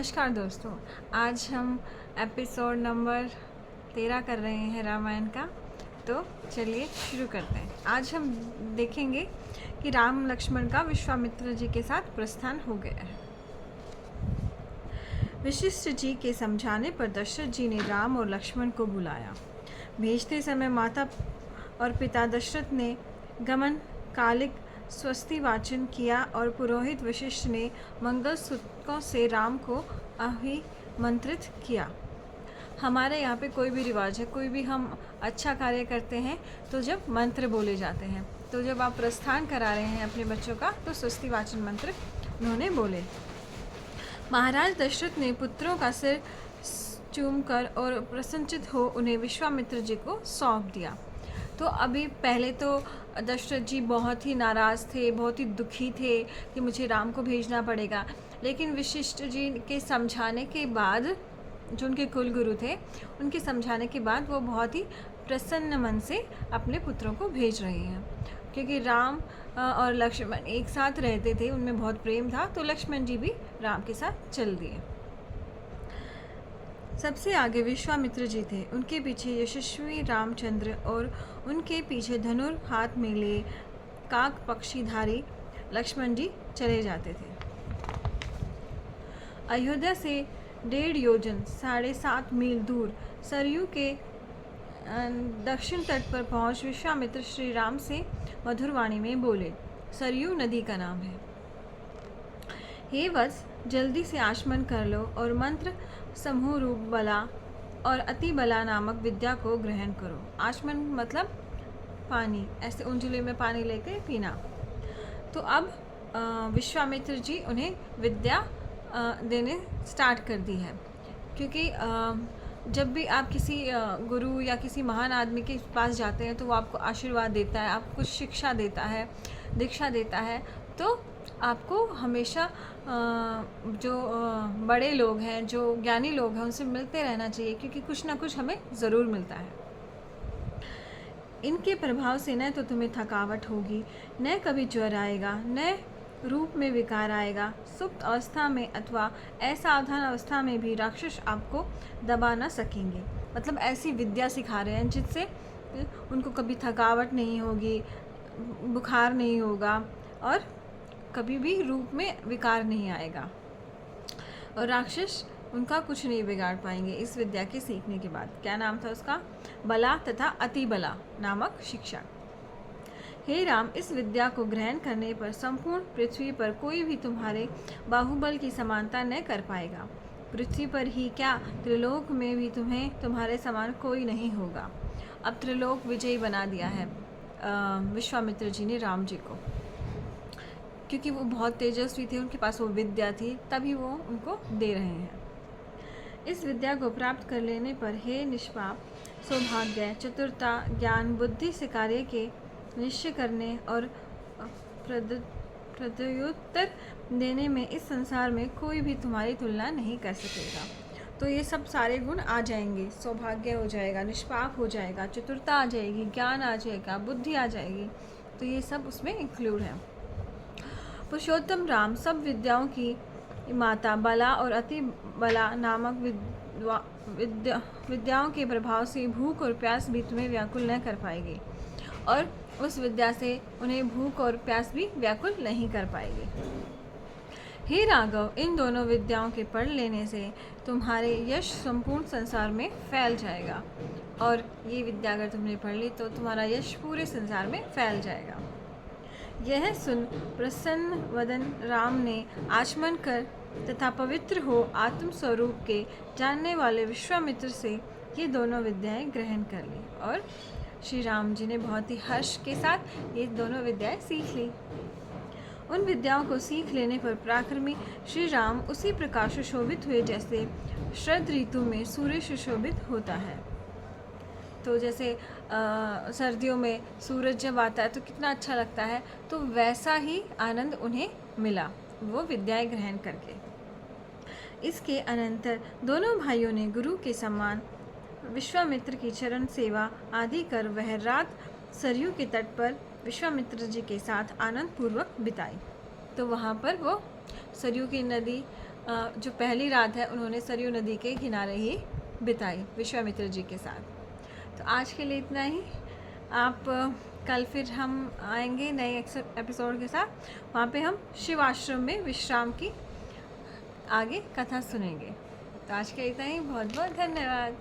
नमस्कार दोस्तों। आज हम एपिसोड नंबर 13 कर रहे हैं रामायण का। तो चलिए शुरू करते हैं। आज हम देखेंगे कि राम लक्ष्मण का विश्वामित्र जी के साथ प्रस्थान हो गया है। वशिष्ठ जी के समझाने पर दशरथ जी ने राम और लक्ष्मण को बुलाया। भेजते समय माता और पिता दशरथ ने गमन कालिक स्वस्ति वाचन किया और पुरोहित वशिष्ठ ने मंगल सूत्रकों से राम को अभिमंत्रित किया। हमारे यहाँ पे कोई भी रिवाज है, कोई भी हम अच्छा कार्य करते हैं तो जब मंत्र बोले जाते हैं, तो जब आप प्रस्थान करा रहे हैं अपने बच्चों का तो स्वस्ति वाचन मंत्र उन्होंने बोले। महाराज दशरथ ने पुत्रों का सिर चूमकर और प्रसन्नचित हो उन्हें विश्वामित्र जी को सौंप दिया। तो अभी पहले तो दशरथ जी बहुत ही नाराज़ थे, बहुत ही दुखी थे कि मुझे राम को भेजना पड़ेगा। लेकिन वशिष्ठ जी के समझाने के बाद, जो उनके कुल गुरु थे, उनके समझाने के बाद वो बहुत ही प्रसन्न मन से अपने पुत्रों को भेज रहे हैं। क्योंकि राम और लक्ष्मण एक साथ रहते थे, उनमें बहुत प्रेम था, तो लक्ष्मण जी भी राम के साथ चल दिए। सबसे आगे विश्वामित्र जी थे, उनके पीछे यशस्वी रामचंद्र और उनके पीछे धनुर हाथ में ले काक पक्षीधारी लक्ष्मण जी चले जाते थे। अयोध्या से 1.5 योजन 7.5 मील दूर सरयू के दक्षिण तट पर पहुंच विश्वामित्र श्री राम से मधुर वाणी में बोले। सरयू नदी का नाम है। हे वत्स, जल्दी से आचमन कर लो और मंत्र समूह रूप बला और अति बला नामक विद्या को ग्रहण करो। आचमन मतलब पानी, ऐसे उंजली में पानी लेकर पीना। तो अब विश्वामित्र जी उन्हें विद्या देने स्टार्ट कर दी है। क्योंकि जब भी आप किसी गुरु या किसी महान आदमी के पास जाते हैं तो वो आपको आशीर्वाद देता है, आपको कुछ शिक्षा देता है, दीक्षा देता है। तो आपको हमेशा जो बड़े लोग हैं, जो ज्ञानी लोग हैं, उनसे मिलते रहना चाहिए, क्योंकि कुछ ना कुछ हमें ज़रूर मिलता है। इनके प्रभाव से न तो तुम्हें थकावट होगी, न कभी ज्वर आएगा, न रूप में विकार आएगा। सुप्त अवस्था में अथवा असावधान अवस्था में भी राक्षस आपको दबा न सकेंगे। मतलब ऐसी विद्या सिखा रहे हैं जिससे उनको कभी थकावट नहीं होगी, बुखार नहीं होगा और कभी भी रूप में विकार नहीं आएगा, और राक्षस उनका कुछ नहीं बिगाड़ पाएंगे इस विद्या के सीखने के बाद। क्या नाम था उसका? बला तथा अति बला नामक शिक्षा। हे राम, इस विद्या को ग्रहण करने पर संपूर्ण पृथ्वी पर कोई भी तुम्हारे बाहुबल की समानता न कर पाएगा। पृथ्वी पर ही क्या, त्रिलोक में भी तुम्हारे समान कोई नहीं होगा। अब त्रिलोक विजयी बना दिया है विश्वामित्र जी ने राम जी को, क्योंकि वो बहुत तेजस्वी थे, उनके पास वो विद्या थी, तभी वो उनको दे रहे हैं। इस विद्या को प्राप्त कर लेने पर हे निष्पाप, सौभाग्य, चतुरता, ज्ञान, बुद्धि से कार्य के निश्चय करने और प्रत्युत्तर देने में इस संसार में कोई भी तुम्हारी तुलना नहीं कर सकेगा। तो ये सब सारे गुण आ जाएंगे। सौभाग्य हो जाएगा, निष्पाप हो जाएगा, चतुरता आ जाएगी, ज्ञान आ जाएगा, बुद्धि आ जाएगी। तो ये सब उसमें इंक्लूड है। पुरुषोत्तम राम सब विद्याओं की माता बला और अति बला नामक विद्याओं के प्रभाव से भूख और प्यास भी तुम्हें व्याकुल न कर पाएगी, और उस विद्या से उन्हें भूख और प्यास भी व्याकुल नहीं कर पाएगी। हे राघव, इन दोनों विद्याओं के पढ़ लेने से तुम्हारे यश संपूर्ण संसार में फैल जाएगा, और ये विद्या अगर तुमने पढ़ ली तो तुम्हारा यश पूरे संसार में फैल जाएगा। यह सुन प्रसन्न वदन राम ने आचमन कर तथा पवित्र हो आत्म स्वरूप के जानने वाले विश्वामित्र से ये दोनों विद्याएं ग्रहण कर ली, और श्री राम जी ने बहुत ही हर्ष के साथ ये दोनों विद्याएं सीख ली। उन विद्याओं को सीख लेने पर पराक्रमी श्री राम उसी प्रकार सुशोभित हुए जैसे शरद ऋतु में सूर्य सुशोभित होता है। तो जैसे सर्दियों में सूरज जब आता है तो कितना अच्छा लगता है, तो वैसा ही आनंद उन्हें मिला वो विद्याएं ग्रहण करके। इसके अनंतर दोनों भाइयों ने गुरु के समान विश्वामित्र की चरण सेवा आदि कर वह रात सरयू के तट पर विश्वामित्र जी के साथ आनंद पूर्वक बिताई। तो वहाँ पर वो सरयू की नदी जो पहली रात है उन्होंने सरयू नदी के किनारे ही बिताई विश्वामित्र जी के साथ। तो आज के लिए इतना ही। आप कल फिर हम आएंगे नए एपिसोड के साथ। वहाँ पे हम शिव आश्रम में विश्राम की आगे कथा सुनेंगे। तो आज के लिए इतना ही। बहुत बहुत धन्यवाद।